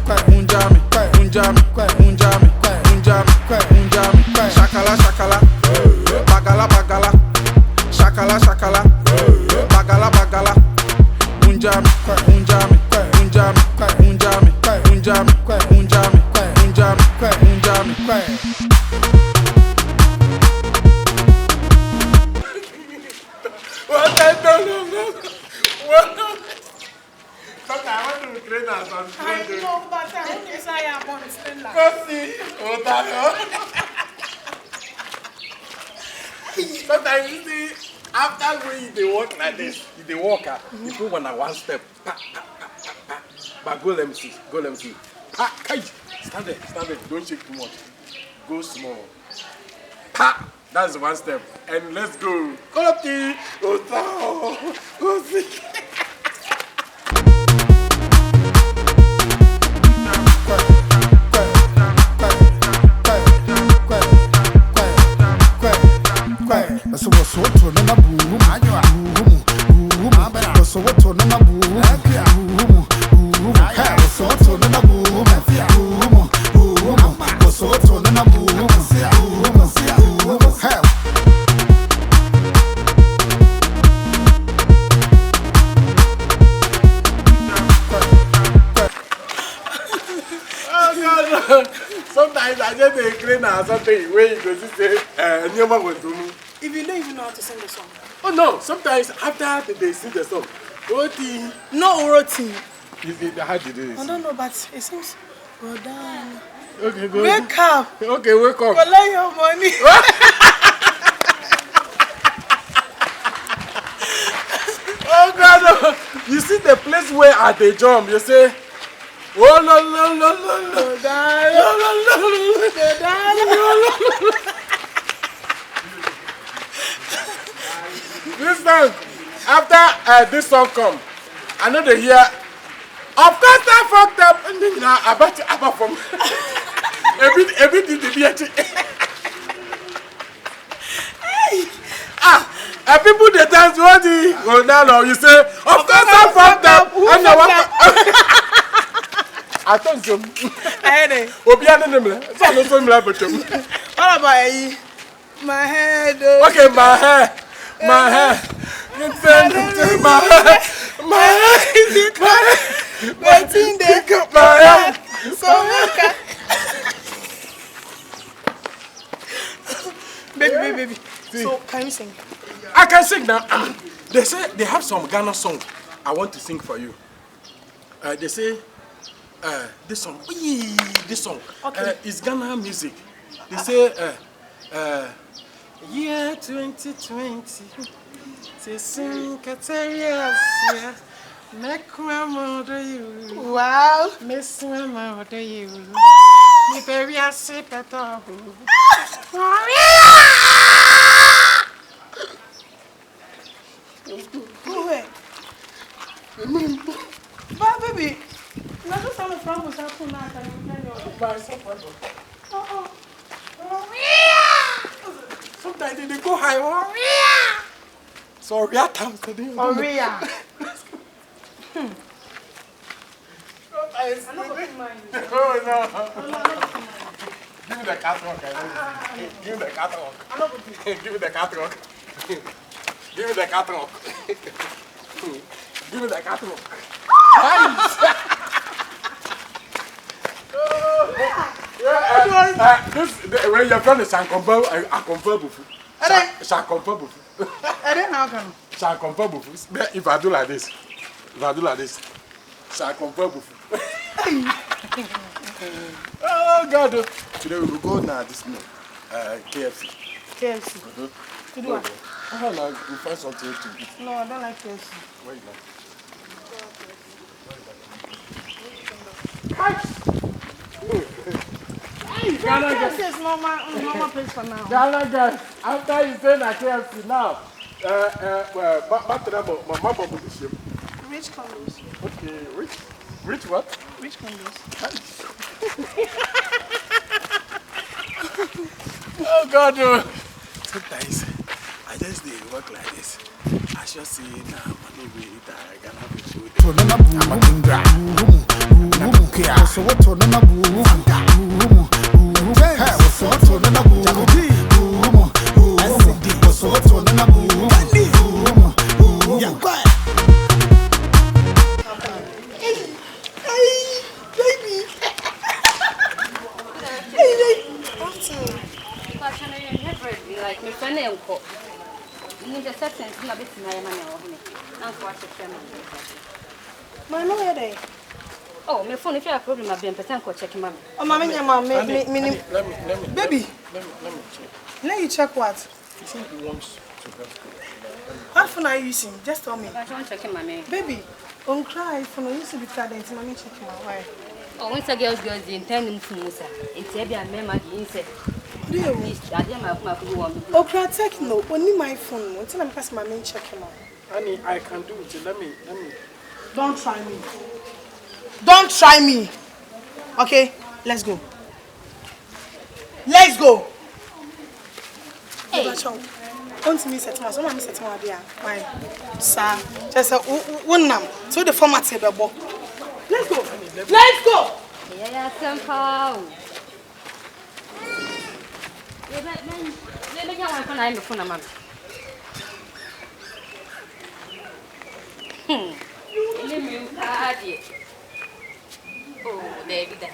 unjami, unjami, unjami, unjami, unjami, shakala, shakala, bagala, bagala, shakala, shakala, bagala, bagala, unjami, unjami, unjami, unjami, unjami, unjami, unjami, unjami. What? Sometimes I want to train us on I know, but I only say I understand that. Sometimes you see, after when they walk like this, they walk, you go on a one step. But go let me see, go let me see. Stand there, don't shake too much. Go small. That's one step. And let's go. Go see. So what's what to na boom, so what to na boom, so to na boom, so to na boom, sometimes I just explain or something where you go to say, if If you don't even know how to sing the song. oh no, sometimes after they sing the song, Oti. No roti. How do you do this? I don't know, but it seems well done. Okay, go. Wake up. Okay, wake up. Collect your money. Oh God, no. You see the place where at they jump, you say, oh no. This song, after this song come, I know they hear, of course I fucked up, and then about from everything they be actually. And people they dance what the now you say, of course I fucked up, and I walk. I thought so. Obiane nemle. So no so mla betum. What about you? My head. Okay, my hair. My hair. My hair. Waiting there. My hair. So baby. So can you sing? I can sing now. They say they have some Ghana song I want to sing for you. They say this song, okay. Is Ghana music. They say year 2020. Say sing Katerias. Make mother you. Wow. Miss mother you. Me very sick at all. Go ahead. But baby, now just tell me from what's happening now. Can you Sometimes they go high. So real times today. Maria. Oh no. Give me the catwalk. Give me the catwalk. Give me the catwalk. Give me the catwalk. Give me the catwalk. This when your friend is I confirm before. I don't know how come. If I do like this, shall confirm before. Oh God! Today we will go now. This no, KFC. KFC. To do what? Oh no, we find something to eat. No, I don't like KFC. Where you like? KFC is normal place for now. Ghana guys, after you say that KFC now, Rich condos. okay, rich what? Rich condos. Oh God, no. Sometimes I just work like this. I shall say now, man, we die. I have to show to nana boom kia so what to nana boom hey so to nana boom so what to nana boom yeah Baby. Like my friend and cook. You need a certain thing a bit in my money or me. Not for My lawyer there. Oh, my phone, if you have a problem, I've been percent checking mommy. Oh, mamma, let me baby. Let me check. Let you check what? He said he wants to help you. What phone are you using? Just tell me. I don't check mommy. Baby, don't cry. Phone you used to be tired. Mommy check my why. Oh, once a girl's intending to Musa. It's heavy and member insect. Do you? I didn't have my one. Oh, cry techno. Only my phone. Until I'm past my main check him out. Honey, I can do it. Let me. Don't try me. Don't try me. Okay, let's go. Let's go. Hey. Don't me set my so I'm set my dear. My sir. Just a one nam. So the format say bebo. Let's go. Let's go. Yeah, somehow. Let me get one phone. I'm the phone, mama. Let me add it. Oh, there we go.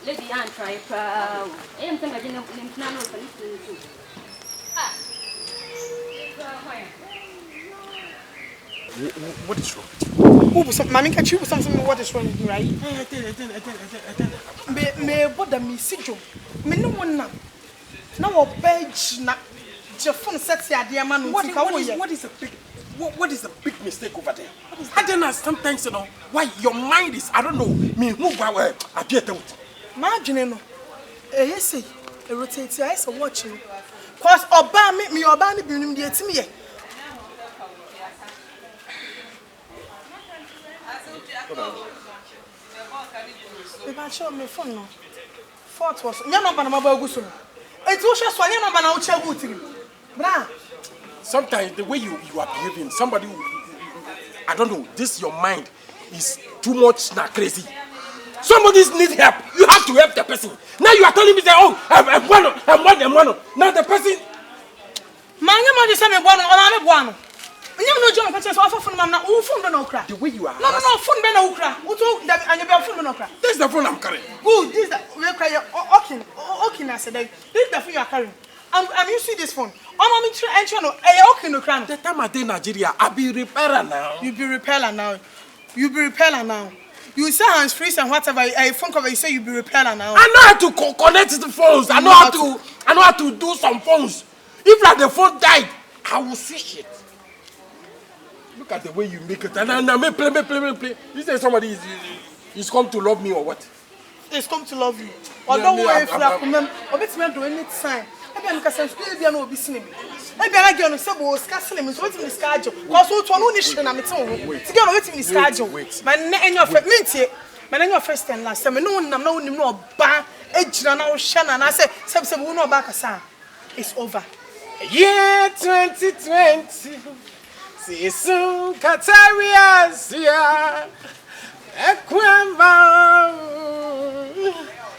Lady Anne try proud. I am somebody no plan for this. Ah. What is wrong with you? Oh, so mommy catch you with something what is wrong with you, right? I tell you. Me bother me sijo. Me no one now. Now a page na your phone sets your dear man. What is a big mistake over there? I don't know. Sometimes, you know, why your mind is, I don't know, me move away. I get out. Imagine no. You say, a rotate your eyes and watch you. Cause oba me oba ni binim de etimi ye. Me ba show me phone no. Fort was. Nya number na mabagu so. It was just one number na uche gutiri. Bra. Sometimes the way you are behaving, somebody, I don't know, this your mind is too much now crazy. Somebody needs help. You have to help the person. Now you are telling me that, oh, I'm one. Now the person. The way you are. No, phone be na ukra. This is the phone I'm carrying. Good, this is okay, I said, this is the phone you are carrying. I'm used to this phone. The time I did in Nigeria, I'll be repairer now. You be repairer now. You say hands free and whatever. A phone cover, you say you be repairer now. I know how to connect the phones. I know how to do some phones. If like the phone died, I will switch it. Look at the way you make it. And I play. You say somebody is come to love me or what? It's come to love you. Or don't worry if you are coming. Or bet me do any time. Maybe I'm going to school. Maybe I'm going to be seen. Maybe I'm going to say, "Oh, scarcely." So what's in the schedule? Because what one only should I'm telling you. Together, what's in the schedule? My name, your first minute. My name, your first and last time. No, ban. Ejina na oshana na say, "Say we no back asa." It's over. Yeah, 2020. See soon, Kataria, see ya. Ekwamba,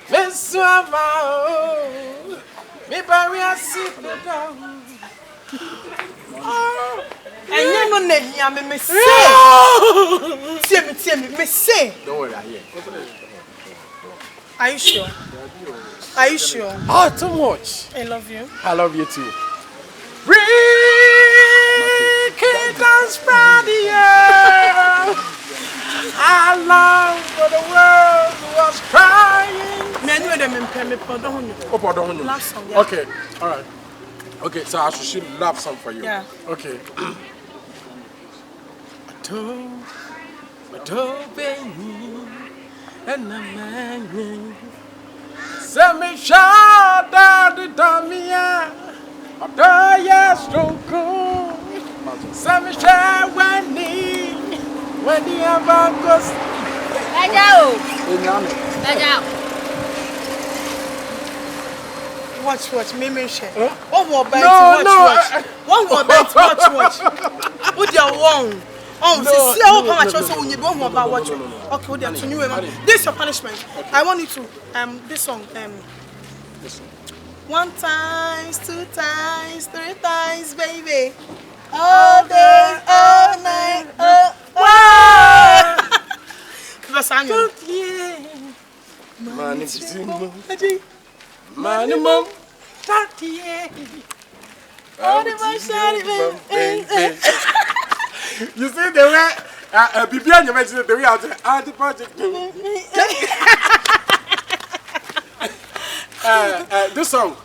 Meswama, me barrier sit down. And you know, me say, me say. Don't worry, I hear. Are you sure? Are you sure? Oh, too much. I love you. I love you too. Break it and spread the air. How long for the world was crying? Love song, yeah. Okay, all right. Okay, so I should love song for you. Yeah. Okay. I told baby, and I'm angry. Send me shout out the Tomia. Oh, yes, don't go. Send me shout when the ever goes. Watch, me share. One more bite, watch. One more bite, watch. Put your one. Oh, see how much also when you don't want about watch. Okay, what they are to you. This is your punishment. I want you to this song This one. 1 times, 2 times, 3 times, baby. All day, all night, wow. Vasanyo. Money, mom. You see the way Bibian, you mentioned the way out the project. This song.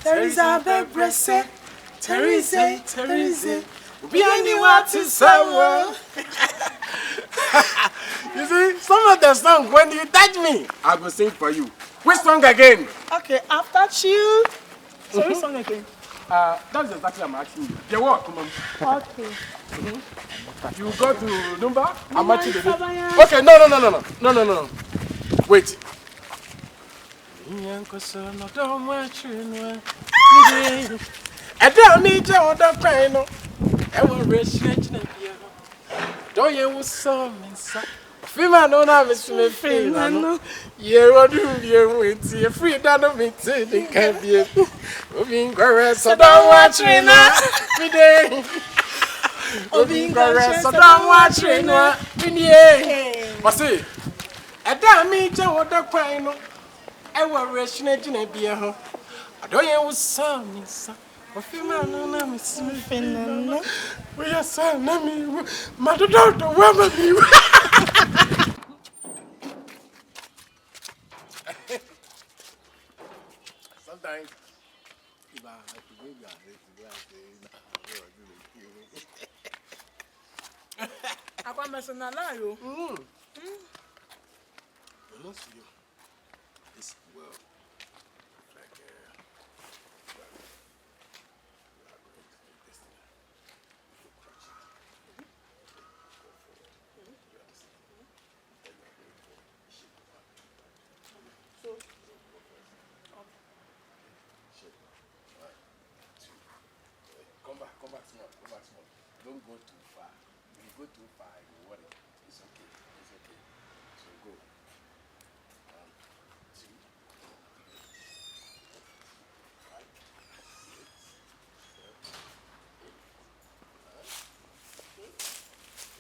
Teresa Bebrese. Bianiwa to someone. You see, some of the songs, when you touch me, I will sing for you. Which song again? Okay, after you. So which song again? That's exactly what I'm asking you. The walk, come on. Okay. You go to Numba? I'm actually the okay, no. Wait. I don't need your other pain. I will research the beer. Don't you was so inside? Female, no, I'm a female. You do you with your free down of me to the cabin. Moving grass, so don't watch me now. Moving grass, so don't watch me now. But see, I don't need your other pain. I will research the beer. I don't you was so inside. Female, no, I'm a female. We are son, me. Mother, don't woman you. Sometimes, if I have to bring your head to I can't mess with you. It's well. Come back small. Don't go too far. If you go too far, you will